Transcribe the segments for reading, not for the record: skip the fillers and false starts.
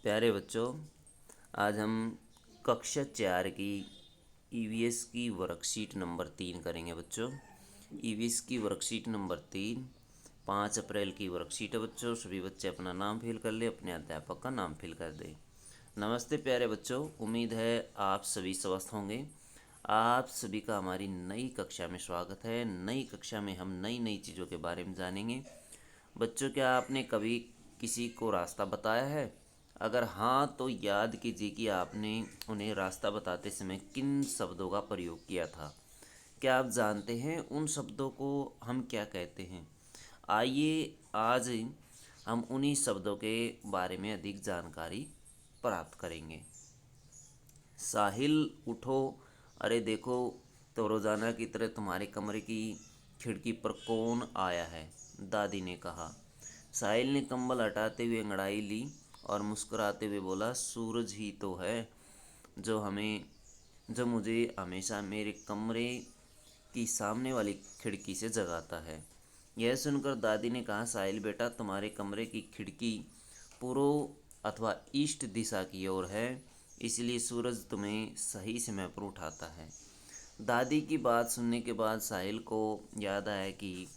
प्यारे बच्चों, आज हम कक्षा 4 की ईवीएस की वर्कशीट नंबर 3 करेंगे बच्चों। ईवीएस की वर्कशीट नंबर 3 5 अप्रैल की वर्कशीट है बच्चों। सभी बच्चे अपना नाम फिल कर ले, अपने अध्यापक का नाम फिल कर दे। नमस्ते प्यारे बच्चों, उम्मीद है आप सभी स्वस्थ होंगे। आप सभी का हमारी नई कक्षा में स्वागत है। नई कक्षा में हम नई नई चीज़ों के बारे में जानेंगे। बच्चों, क्या आपने कभी किसी को रास्ता बताया है? अगर हाँ, तो याद कीजिए कि आपने उन्हें रास्ता बताते समय किन शब्दों का प्रयोग किया था। क्या आप जानते हैं उन शब्दों को हम क्या कहते हैं? आइए आज हम उन्हीं शब्दों के बारे में अधिक जानकारी प्राप्त करेंगे। साहिल उठो, अरे देखो तो रोज़ाना की तरह तुम्हारे कमरे की खिड़की पर कौन आया है? दादी ने कहा। साहिल ने कंबल हटाते हुए अंगड़ाई ली और मुस्कुराते हुए बोला, सूरज ही तो है जो मुझे हमेशा मेरे कमरे की सामने वाली खिड़की से जगाता है। यह सुनकर दादी ने कहा, साहिल बेटा, तुम्हारे कमरे की खिड़की पूर्व अथवा ईस्ट दिशा की ओर है, इसलिए सूरज तुम्हें सही समय पर उठाता है। दादी की बात सुनने के बाद साहिल को याद आया कि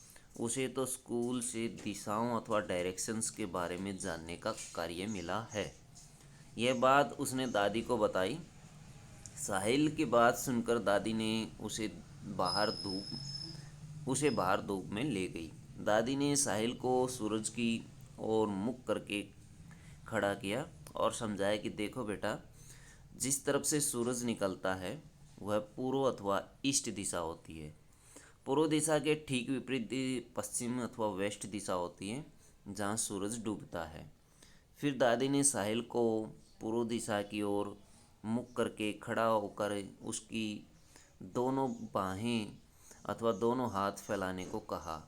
उसे तो स्कूल से दिशाओं अथवा डायरेक्शंस के बारे में जानने का कार्य मिला है। यह बात उसने दादी को बताई। साहिल की बात सुनकर दादी ने उसे बाहर धूप में ले गई। दादी ने साहिल को सूरज की ओर मुख करके खड़ा किया और समझाया कि देखो बेटा, जिस तरफ से सूरज निकलता है वह पूर्व अथवा ईस्ट दिशा होती है। पूर्व दिशा के ठीक विपरीत पश्चिम अथवा वेस्ट दिशा होती है, जहाँ सूरज डूबता है। फिर दादी ने साहिल को पूर्व दिशा की ओर मुख करके खड़ा होकर उसकी दोनों बाहें अथवा दोनों हाथ फैलाने को कहा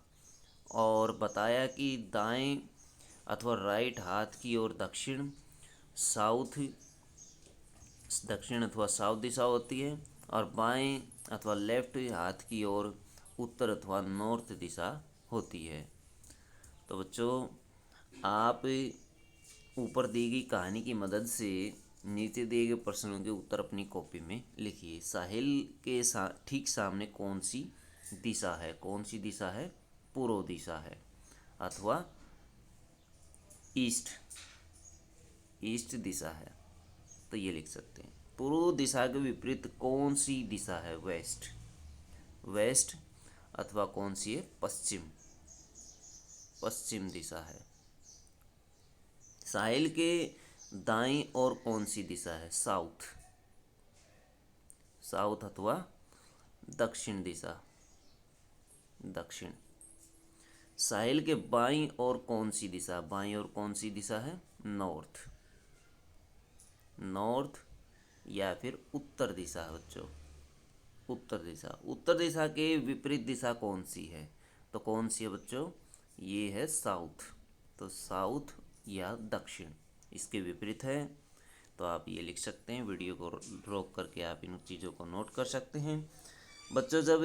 और बताया कि दाएं अथवा राइट हाथ की ओर दक्षिण अथवा साउथ दिशा होती है और बाएं अथवा लेफ्ट हाथ की ओर उत्तर अथवा नॉर्थ दिशा होती है। तो बच्चों, आप ऊपर दी गई कहानी की मदद से नीचे दिए गए प्रश्नों के उत्तर अपनी कॉपी में लिखिए। साहिल के ठीक सामने कौन सी दिशा है? कौन सी दिशा है? पूर्व दिशा है अथवा ईस्ट ईस्ट दिशा है, तो ये लिख सकते हैं। पूर्व दिशा के विपरीत कौन सी दिशा है? वेस्ट वेस्ट अथवा कौन सी है? पश्चिम दिशा है। साहिल के दाईं ओर कौन सी दिशा है? साउथ अथवा दक्षिण दिशा, दक्षिण। साहिल के बाईं ओर कौन सी दिशा? बाईं ओर कौन सी दिशा है? नॉर्थ या फिर उत्तर दिशा है बच्चों, उत्तर दिशा के विपरीत दिशा कौन सी है? तो कौन सी है बच्चों? ये है साउथ। तो साउथ या दक्षिण इसके विपरीत है। तो आप ये लिख सकते हैं। वीडियो को रोक करके आप इन चीज़ों को नोट कर सकते हैं। बच्चों, जब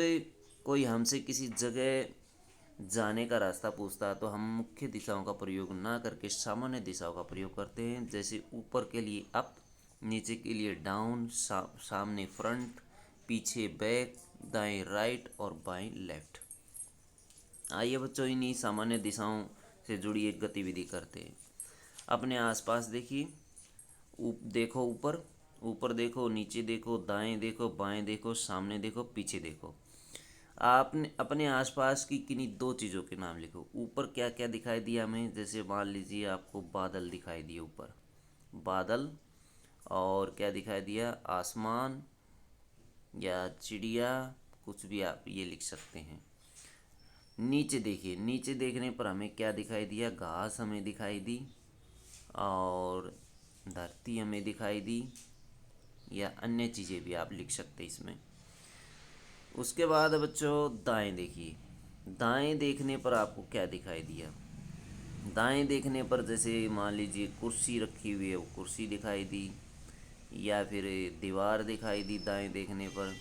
कोई हमसे किसी जगह जाने का रास्ता पूछता है तो हम मुख्य दिशाओं का प्रयोग ना करके सामान्य दिशाओं का प्रयोग करते हैं। जैसे ऊपर के लिए अप, नीचे के लिए डाउन, सामने फ्रंट, पीछे बैक, दाएं राइट और बाएं लेफ्ट। आइए बच्चों, इन्हीं सामान्य दिशाओं से जुड़ी एक गतिविधि करते हैं। अपने आसपास देखिए, देखो ऊपर देखो, नीचे देखो, दाएं देखो, बाएं देखो, सामने देखो, पीछे देखो। आपने अपने आसपास की किन्हीं दो चीज़ों के नाम लिखो। ऊपर क्या क्या दिखाई दिया हमें? जैसे मान लीजिए आपको बादल दिखाई दिए, ऊपर बादल, और क्या दिखाई दिया? आसमान या चिड़िया, कुछ भी आप ये लिख सकते हैं। नीचे देखिए, नीचे देखने पर हमें क्या दिखाई दिया? घास हमें दिखाई दी और धरती हमें दिखाई दी, या अन्य चीज़ें भी आप लिख सकते हैं इसमें। उसके बाद बच्चों दाएं देखिए, दाएं देखने पर आपको क्या दिखाई दिया? दाएं देखने पर जैसे मान लीजिए कुर्सी रखी हुई है, वो कुर्सी दिखाई दी, या फिर दीवार दिखाई दी। दाएं देखने पर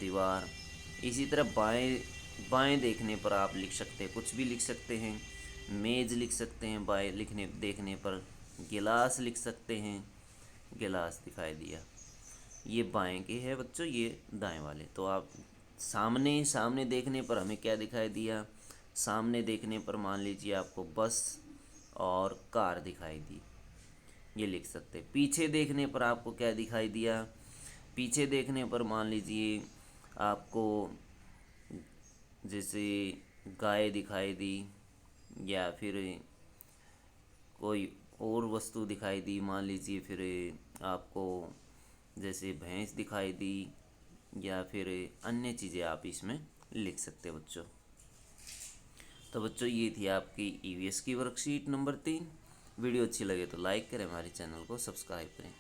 दीवार। इसी तरह बाएं देखने पर आप लिख सकते हैं, कुछ भी लिख सकते हैं। मेज़ लिख सकते हैं बाएं देखने पर, गिलास लिख सकते हैं, गिलास दिखाई दिया। ये बाएं के है बच्चों, ये दाएं वाले। तो आप सामने सामने देखने पर हमें क्या दिखाई दिया? सामने देखने पर मान लीजिए आपको बस और कार दिखाई दी, ये लिख सकते हैं। पीछे देखने पर आपको क्या दिखाई दिया? पीछे देखने पर मान लीजिए आपको जैसे गाय दिखाई दी, या फिर कोई और वस्तु दिखाई दी, मान लीजिए फिर आपको जैसे भैंस दिखाई दी, या फिर अन्य चीज़ें आप इसमें लिख सकते हैं बच्चों। तो बच्चों ये थी आपकी ईवीएस की वर्कशीट नंबर 3। वीडियो अच्छी लगे तो लाइक करें, हमारे चैनल को सब्सक्राइब करें।